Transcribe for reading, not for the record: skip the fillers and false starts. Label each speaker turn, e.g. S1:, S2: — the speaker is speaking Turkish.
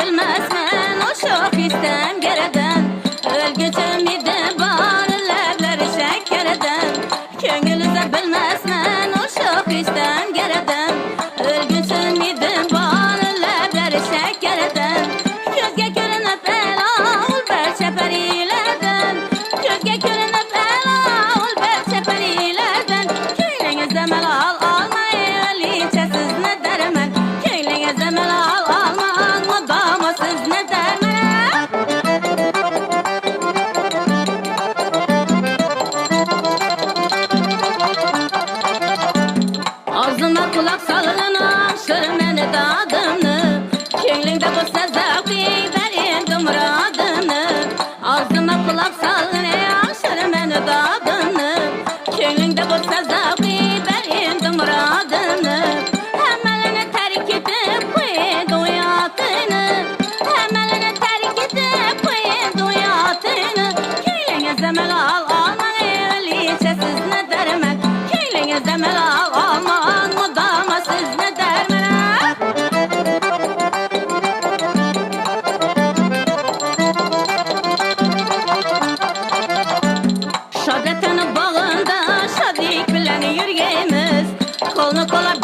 S1: bilmezmen o şok istem gereden. Ölgüç ümidi var lebleri şekerden. Köngülüze bilmezmen o şok istem gereden. Ölgüç ümidi var lebleri şekerden. Gözge görünüp ela ol berçe perilerden. Gözge görünüp ela ol berçe perilerden. Köylüğünüzde melal almayı liçesiz ne dermen. Köylüğünüzde melal alman mı damasız ne dermen. Ağzıma kulak sallanam sürmeni dadını. Köylüğünde bu sezevki verin muradını. Ağzıma kulak sallanam sürmeni dadını. Köylüğünde bu sezevki verin muradını. Hemelini terk edip koydu hayatını. Hemelini terk edip koydu hayatını. Köylüğünüzde melal almayı liçesiz ne dermen. Köylüğünüzde melal alman mı damasız ne dermen. Şadetin bağında şadik bilen yürgemiz. Kolunu kola